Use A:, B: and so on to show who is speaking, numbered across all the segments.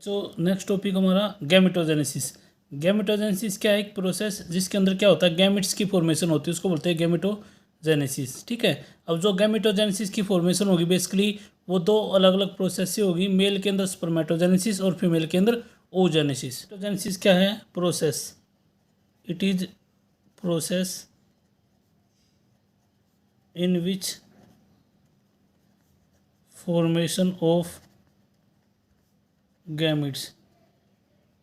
A: जो next topic हमारा gametogenesis. Gametogenesis क्या है? एक प्रोसेस जिसके अंदर क्या होता है, गैमेट्स की फॉर्मेशन होती है, उसको बोलते हैं गैमेटोजेनेसिस। ठीक है। अब जो गैमेटोजेनेसिस की फॉर्मेशन होगी बेसिकली वो दो अलग अलग प्रोसेस से होगी। मेल के अंदर स्पर्मेटोजेनेसिस और फीमेल के अंदर oogenesis। जेनेसिस क्या है? Process. It is process in which formation of gametes.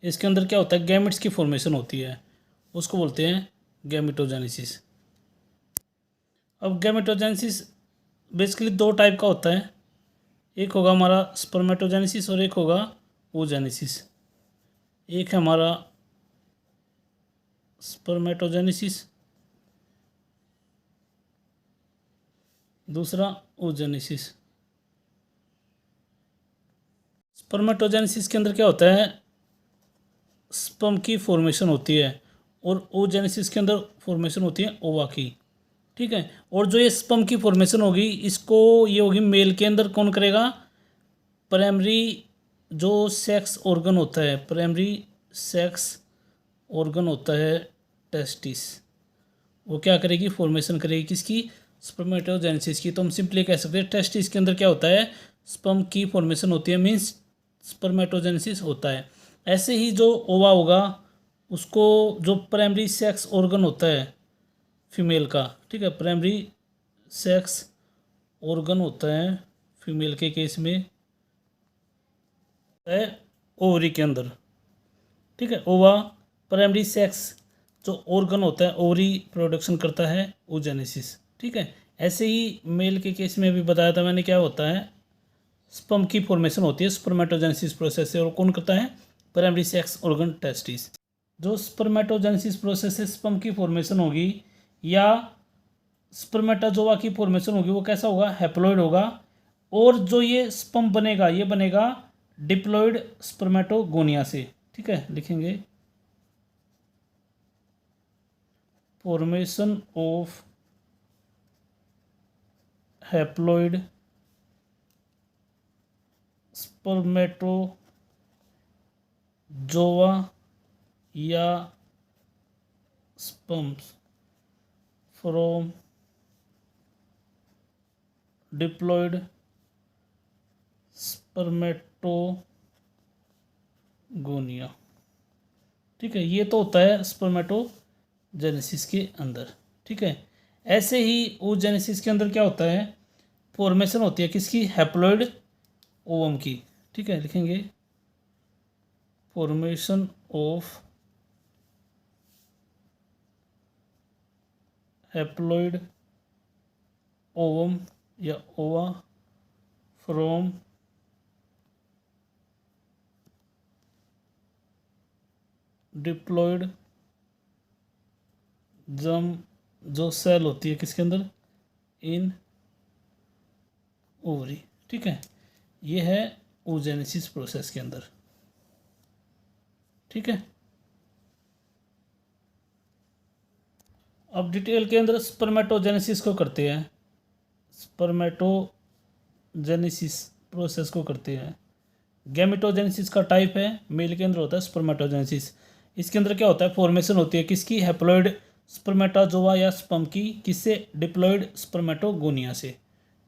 A: इसके अंदर क्या होता है, गैमेट्स की फॉर्मेशन होती है, उसको बोलते हैं गैमेटोजेनेसिस। अब गैमेटोजेनेसिस बेसिकली दो टाइप का होता है, एक होगा हमारा स्पर्मेटोजेनेसिस और एक होगा oogenesis। एक है हमारा स्पर्मेटोजेनेसिस, दूसरा oogenesis। स्पर्मेटोजेनेसिस के अंदर क्या होता है, स्पर्म की फॉर्मेशन होती है और oogenesis के अंदर फॉर्मेशन होती है ओवा की। ठीक है। और जो ये स्पर्म की फॉर्मेशन होगी इसको ये होगी मेल के अंदर कौन करेगा, प्राइमरी जो सेक्स ऑर्गन होता है, प्राइमरी सेक्स ऑर्गन होता है टेस्टिस, वो क्या करेगी, फॉर्मेशन करेगी किसकी, स्पर्मेटोजेनेसिस की। तो हम सिंपली कह सकते हैं टेस्टिस के अंदर क्या होता है, स्पर्म की फॉर्मेशन होती है, मीन्स स्पर्मेटोजेनेसिस होता है। ऐसे ही जो ओवा होगा उसको जो प्राइमरी सेक्स ऑर्गन होता है फीमेल का, ठीक है, प्राइमरी सेक्स ऑर्गन होता है फीमेल के केस में है ओवरी के अंदर। ठीक है। ओवा प्राइमरी सेक्स जो ऑर्गन होता है ओवरी प्रोडक्शन करता है oogenesis। ठीक है। ऐसे ही मेल के केस में भी बताया था मैंने, क्या होता है, स्पर्म की फॉर्मेशन होती है स्पर्मेटोजेनेसिस प्रोसेस से, और कौन करता है, प्राइमरी सेक्स ऑर्गन टेस्टिस। जो स्पर्मेटोजेनेसिस प्रोसेस से स्पर्म की फॉर्मेशन होगी या स्पर्मेटाजोआ की फॉर्मेशन होगी वो कैसा होगा, हैप्लॉइड होगा। और जो ये स्पर्म बनेगा ये बनेगा डिप्लॉइड स्पर्मेटोगोनिया से। ठीक है, लिखेंगे फॉर्मेशन ऑफ हैप्लॉइड स्पर्मेटोजोआ या स्पर्म्स फ्रॉम डिप्लॉइड स्पर्मेटोगोनिया। ठीक है, ये तो होता है स्पर्मेटोजेनेसिस के अंदर। ठीक है। ऐसे ही oogenesis के अंदर क्या होता है, फॉर्मेशन होती है किसकी, हैप्लॉइड ओवम की। ठीक है, लिखेंगे फॉर्मेशन ऑफ हैप्लॉइड ओवम या ओवा फ्रॉम डिप्लॉइड जम जो सेल होती है किसके अंदर, इन ओवरी। ठीक है, ये है oogenesis प्रोसेस के अंदर। ठीक है। अब डिटेल के अंदर स्पर्मेटोजेनेसिस को करते हैं, स्पर्मेटोजेनेसिस प्रोसेस को करते हैं। गैमेटोजेनेसिस का टाइप है, मेल के अंदर होता है स्पर्मेटोजेनेसिस। इसके अंदर क्या होता है, फॉर्मेशन होती है किसकी, हैप्लॉइड स्पर्मेटाजोआ या स्पर्म की, किससे, डिप्लॉइड स्पर्मेटोगोनिया से।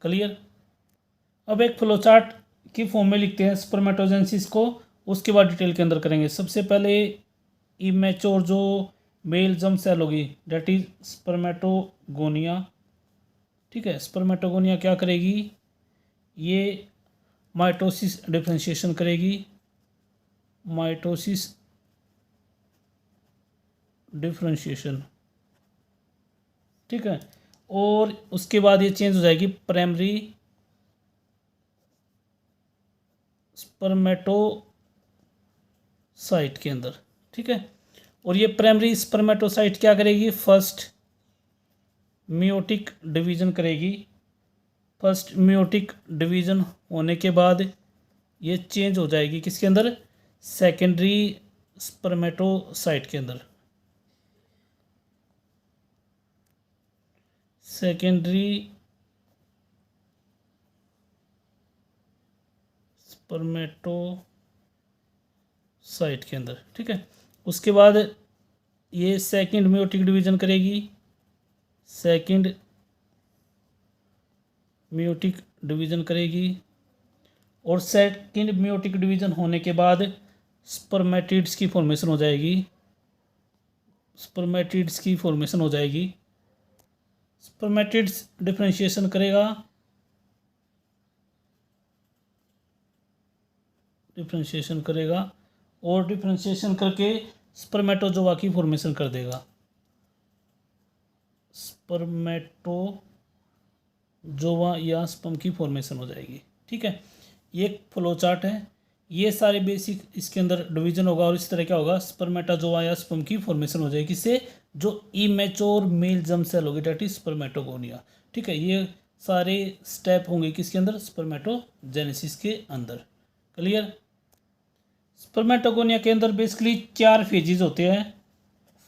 A: क्लियर। अब एक फ्लोचार्ट की फॉर्म में लिखते हैं स्पर्मेटोजेनेसिस को, उसके बाद डिटेल के अंदर करेंगे। सबसे पहले इमेच्योर जो मेल जम सेल होगी डेट इज स्पर्मेटोगोनिया। ठीक है, स्पर्मेटोगोनिया क्या करेगी, ये माइटोसिस डिफ्रेंशिएशन करेगी, माइटोसिस डिफ्रेंशिएशन। ठीक है। और उसके बाद ये चेंज हो जाएगी प्राइमरी स्पर्मेटोसाइट के अंदर। ठीक है। और ये प्राइमरी स्पर्मेटोसाइट क्या करेगी, फर्स्ट मियोटिक डिवीजन करेगी। फर्स्ट मियोटिक डिवीजन होने के बाद ये चेंज हो जाएगी किसके अंदर, सेकेंडरी स्पर्मेटोसाइट के अंदर। सेकेंडरी स्पर्मेटोसाइट साइट के अंदर, ठीक है। उसके बाद ये सेकंड मेयोटिक डिवीज़न करेगी, सेकंड मेयोटिक डिवीज़न करेगी, और सेकंड मेयोटिक डिवीज़न होने के बाद स्पर्मेटिड्स की फॉर्मेशन हो जाएगी, स्पर्मेटिड्स की फॉर्मेशन हो जाएगी। स्पर्मेटिड्स डिफरेंशिएशन करेगा, डिफरेंशिएशन करेगा और डिफरेंशिएशन करके स्पर्मेटोजोआ की फॉर्मेशन कर देगा, स्पर्मेटोजोआ या स्पर्म की फॉर्मेशन हो जाएगी, ठीक है। ये एक फ्लो चार्ट है, ये सारे बेसिक इसके अंदर डिवीजन होगा और इस तरह क्या होगा, स्पर्मेटोजोआ या स्पर्म की फॉर्मेशन हो जाएगी। इससे जो इमेच्योर मेल जर्म सेल होगी डेट इज स्पर्मेटोगोनिया, ठीक है। ये सारे स्टेप होंगे किसके अंदर, स्पर्मेटोजेनेसिस के अंदर। क्लियर। स्पर्मेटोगोनिया के अंदर बेसिकली 4 फेजेज होते हैं,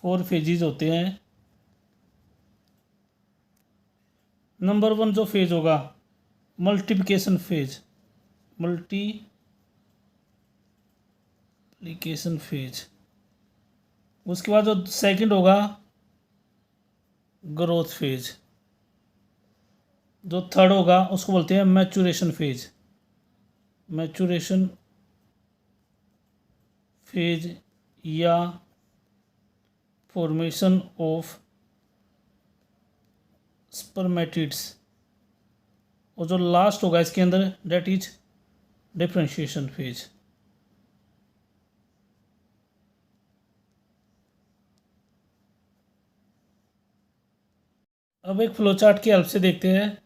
A: 4 फेजेज होते हैं। नंबर 1 जो फेज होगा मल्टीप्लिकेशन फेज, मल्टीप्लिकेशन फेज। उसके बाद जो सेकंड होगा ग्रोथ फेज, जो थर्ड होगा उसको बोलते हैं मैचुरेशन फेज, मैचुरेशन फेज या फॉर्मेशन ऑफ स्पर्मेटिड्स। और जो लास्ट होगा इसके अंदर डेट इज डिफरेंशिएशन फेज। अब एक फ्लोचार्ट की हेल्प से देखते हैं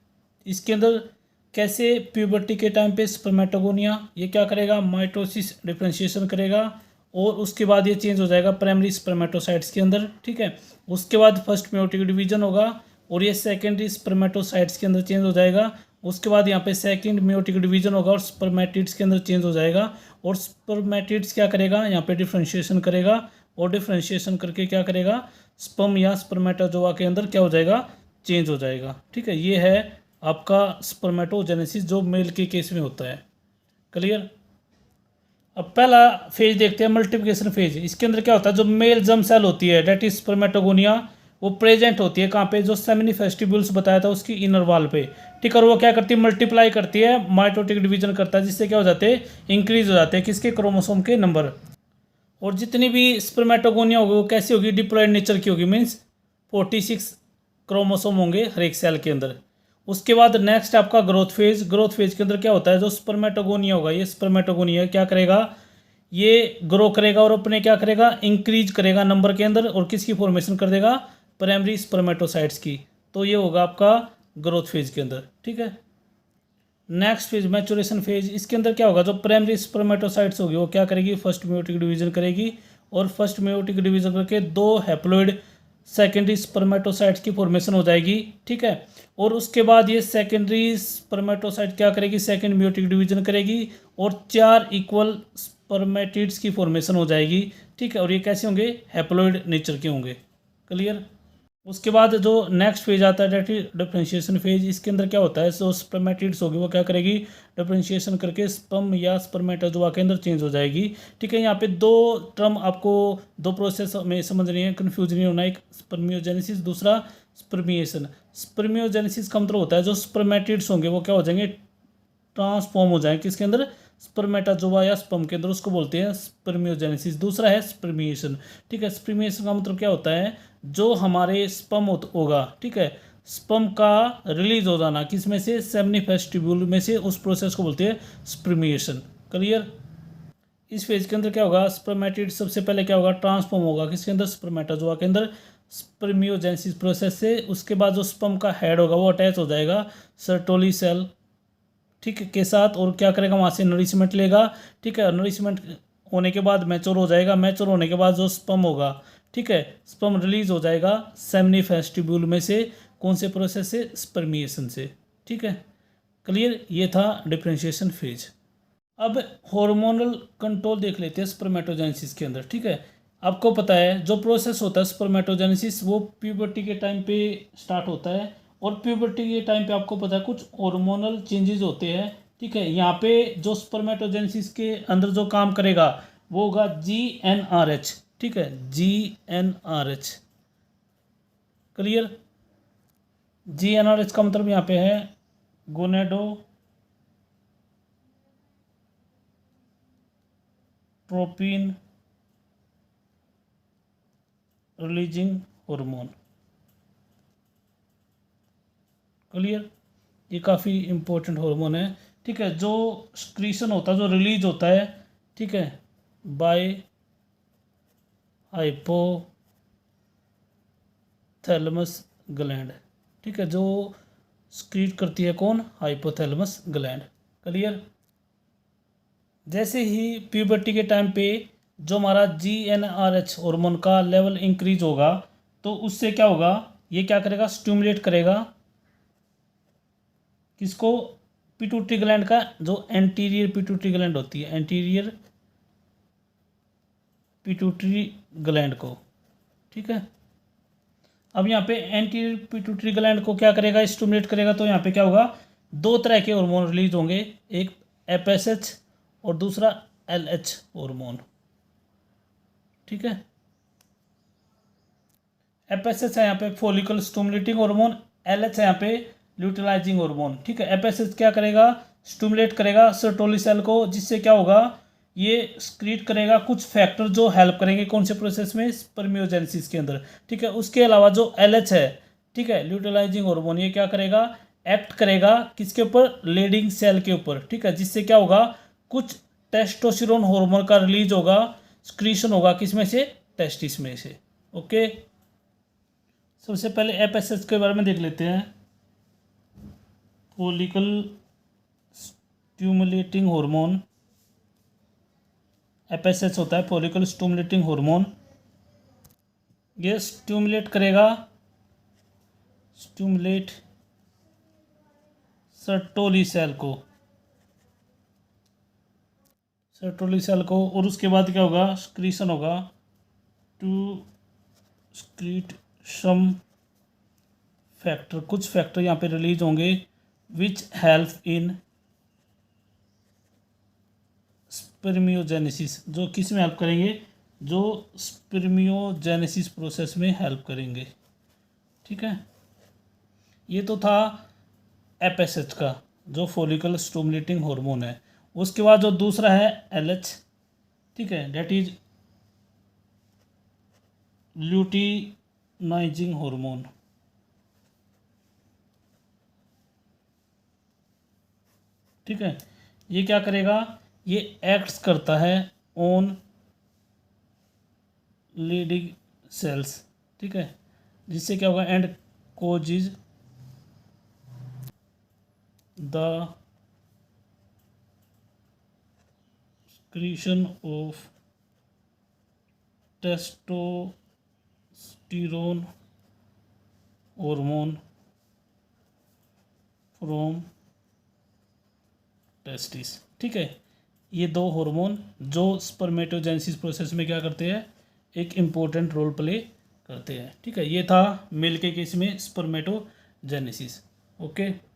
A: इसके अंदर कैसे प्यूबर्टी के टाइम पे स्पर्मेटोगोनिया ये क्या करेगा, माइटोसिस डिफरेंशिएशन करेगा और उसके बाद ये चेंज हो जाएगा प्राइमरी स्पर्मेटोसाइट्स के अंदर, ठीक है। उसके बाद फर्स्ट मेयोटिक डिवीजन होगा और ये सेकेंडरी स्पर्मेटोसाइट्स के अंदर चेंज हो जाएगा। उसके बाद यहाँ पे सेकंड मेयोटिक डिवीजन होगा और स्पर्मेटिड्स के अंदर चेंज हो जाएगा और स्पर्मेटिड्स क्या करेगा, यहाँ पे डिफरेंशिएशन करेगा और डिफरेंशिएशन करके क्या करेगा, स्पर्म या स्पर्मेटोजोआ के अंदर क्या हो जाएगा, चेंज हो जाएगा, ठीक है। ये है आपका स्पर्मेटोजेनेसिस जो मेल के केस में होता है। क्लियर। अब पहला फेज देखते हैं मल्टीप्लिकेशन फेज। इसके अंदर क्या होता है, जो मेल जर्म सेल होती है डेट इज स्पर्मेटोगोनिया वो प्रेजेंट होती है कहाँ पे, जो सेमिनिफेस्टिब्यूल्स बताया था उसकी इनर वॉल पे, ठीक है। और वो क्या करती है, मल्टीप्लाई करती है, माइटोटिक डिवीजन करता है, जिससे क्या हो जाते हैं, इंक्रीज हो जाते हैं किसके, क्रोमोसोम के नंबर। और जितनी भी स्पर्मेटोगोनिया होगी वो कैसी होगी, डिप्लॉयड नेचर की होगी, मीन्स 46 क्रोमोसोम होंगे हर एक सेल के अंदर। उसके बाद नेक्स्ट आपका ग्रोथ फेज। ग्रोथ फेज के अंदर क्या होता है, जो स्पर्मेटोगोनिया होगा, ये स्पर्मेटोगोनिया क्या करेगा, ये ग्रो करेगा और अपने क्या करेगा, इंक्रीज करेगा नंबर के अंदर और किसकी फॉर्मेशन कर देगा, प्राइमरी स्पर्मेटोसाइट्स की। तो ये होगा आपका ग्रोथ फेज के अंदर, ठीक है। Next phase maturation phase. इसके अंदर क्या होगा, जो प्राइमरी स्पर्मेटोसाइट्स होगी वो क्या करेगी, फर्स्ट मेयोटिक डिवीजन करेगी और फर्स्ट मेयोटिक डिवीजन करके 2 हैप्लॉइड सेकेंडरी स्पर्मेटोसाइट्स की फॉर्मेशन हो जाएगी, ठीक है। और उसके बाद ये सेकेंडरी स्पर्मेटोसाइट क्या करेगी, सेकंड मेयोटिक डिवीजन करेगी और 4 इक्वल स्पर्मेटिड्स की फॉर्मेशन हो जाएगी, ठीक है। और ये कैसे होंगे, हैप्लॉइड नेचर के होंगे। क्लियर। उसके बाद जो नेक्स्ट फेज आता है डेट इज डिफरेंशिएशन फेज। इसके अंदर क्या होता है, जो स्पर्मेटिड्स होगी वो क्या करेगी, डिफरेंशिएशन करके स्पर्म या स्पर्मेटोजोआ के अंदर चेंज हो जाएगी, ठीक है। यहाँ पे 2 टर्म आपको 2 प्रोसेस में समझनी है, कन्फ्यूज नहीं होना, एक स्पर्मियोजेनेसिस, दूसरा स्पर्मिएशन। स्पर्मियोजेनेसिस का मतलब होता है जो स्पर्मेटिड्स होंगे वो क्या हो जाएंगे, ट्रांसफॉर्म हो जाएंगे किसके अंदर, स्पर्मेटोजोआ या स्पर्म के अंदर, उसको बोलते हैं स्पर्मियोजेनेसिस। दूसरा है स्पर्मिएशन, ठीक है। स्पर्मिएशन का मतलब क्या होता है, जो हमारे स्पर्म होगा, ठीक है, स्पर्म का रिलीज हो जाना किस में से, सेमिनिफेस्टिब्यूल में से, उस प्रोसेस को बोलते हैं स्पर्मिएशन। क्लियर। इस फेज के अंदर क्या होगा, स्पर्मेटिड सबसे पहले क्या होगा, ट्रांसफॉर्म होगा किसके अंदर, स्पर्मेटोजोआ के अंदर, स्पर्मियोजेनेसिस प्रोसेस से। उसके बाद जो स्पर्म का हेड होगा वो अटैच हो जाएगा सर्टोली सेल, ठीक है, के साथ, और क्या करेगा, वहाँ से नरिशमेंट लेगा, ठीक है। नरिशमेंट होने के बाद मैच्योर हो जाएगा, मैच्योर होने के बाद जो स्पर्म होगा, ठीक है, स्पर्म रिलीज हो जाएगा सेमिनिफेस्टिब्यूल में से, कौन से प्रोसेस से, स्पर्मिएशन से, ठीक है। क्लियर। ये था डिफरेंशिएशन फेज। अब हार्मोनल कंट्रोल देख लेते हैं स्पर्मेटोजेनेसिस के अंदर, ठीक है। आपको पता है जो प्रोसेस होता है स्पर्मेटोजेनेसिस वो प्यूबर्टी के टाइम पे स्टार्ट होता है और प्यूबर्टी के टाइम पे आपको पता है कुछ हार्मोनल चेंजेस होते हैं, ठीक है। यहाँ पे जो स्पर्मेटोजेनेसिस के अंदर जो काम करेगा वो होगा GnRH। ठीक है, GnRH। क्लियर। GnRH का मतलब यहाँ पे है गोनेडो ट्रोपिन रिलीजिंग हार्मोन। क्लियर। ये काफ़ी इम्पोर्टेंट हार्मोन है। ठीक है, जो स्क्रीशन होता है, जो रिलीज होता है, ठीक है, बाय हाइपोथैलेमस ग्लैंड। ठीक है, जो स्क्रीट करती है कौन? Hypothalamus gland. क्लियर। जैसे ही प्यूबर्टी के टाइम पे जो हमारा GnRH हार्मोन का लेवल इंक्रीज होगा, तो उससे क्या होगा, ये क्या करेगा? स्टिमुलेट करेगा किसको? पिट्यूटरी ग्लैंड का, जो एंटीरियर पिट्यूटरी ग्लैंड होती है, एंटीरियर पिट्यूटरी ग्लैंड को। ठीक है, अब यहाँ पे एंटीरियर पिट्यूटरी ग्लैंड को क्या करेगा? स्टिमुलेट करेगा। तो यहाँ पे क्या होगा? दो तरह के हार्मोन रिलीज होंगे, एक FSH और दूसरा LH हार्मोन। ठीक है, FSH है यहाँ पे फॉलिकल स्टिमुलेटिंग हार्मोन, LH है यहाँ पे ल्यूटिलाइजिंग हार्मोन। ठीक है, FSH क्या करेगा? स्टिमुलेट करेगा सर्टोली सेल को, जिससे क्या होगा? ये स्क्रीट करेगा कुछ फैक्टर जो हेल्प करेंगे कौन से प्रोसेस में? स्पर्मियोजेनेसिस के अंदर। ठीक है, उसके अलावा जो LH है, ठीक है, ल्यूटिलाइजिंग हार्मोन, ये क्या करेगा? एक्ट करेगा किसके ऊपर? लीडिंग सेल के ऊपर। ठीक है, जिससे क्या होगा? कुछ टेस्टोस्टेरोन हार्मोन का रिलीज होगा, स्क्रीशन होगा, किसमें से? टेस्टिस में से। ओके, सबसे पहले FSH के बारे में देख लेते हैं। फॉलिकल स्टिमुलेटिंग हार्मोन, FSH होता है फॉलिकल स्टिमुलेटिंग हार्मोन। ये स्टिमुलेट करेगा, स्टिमुलेट सर्टोली सेल को, सर्टोली सेल को, और उसके बाद क्या होगा? स्क्रीशन होगा टू स्क्रीट सम फैक्टर, कुछ फैक्टर यहाँ पे रिलीज होंगे विच हेल्प इन स्पर्मियोजेनेसिस, जो किस में हेल्प करेंगे? जो स्पर्मियोजेनेसिस प्रोसेस में हेल्प करेंगे। ठीक है, ये तो था FSH का, जो फॉलिकल स्टिमुलेटिंग हार्मोन है। उसके बाद जो दूसरा है LH, ठीक है, डेट इज ल्यूटिनाइजिंग हार्मोन। ठीक है, ये क्या करेगा? ये एक्ट्स करता है ऑन लीडिंग सेल्स। ठीक है, जिससे क्या होगा? And causes the secretion of testosterone hormone from testis. ठीक है, ये दो हार्मोन जो स्पर्मेटोजेनेसिस प्रोसेस में क्या करते हैं? एक इम्पोर्टेंट रोल प्ले करते हैं। ठीक है, ये था मेल के केस में स्पर्मेटोजेनेसिस। ओके।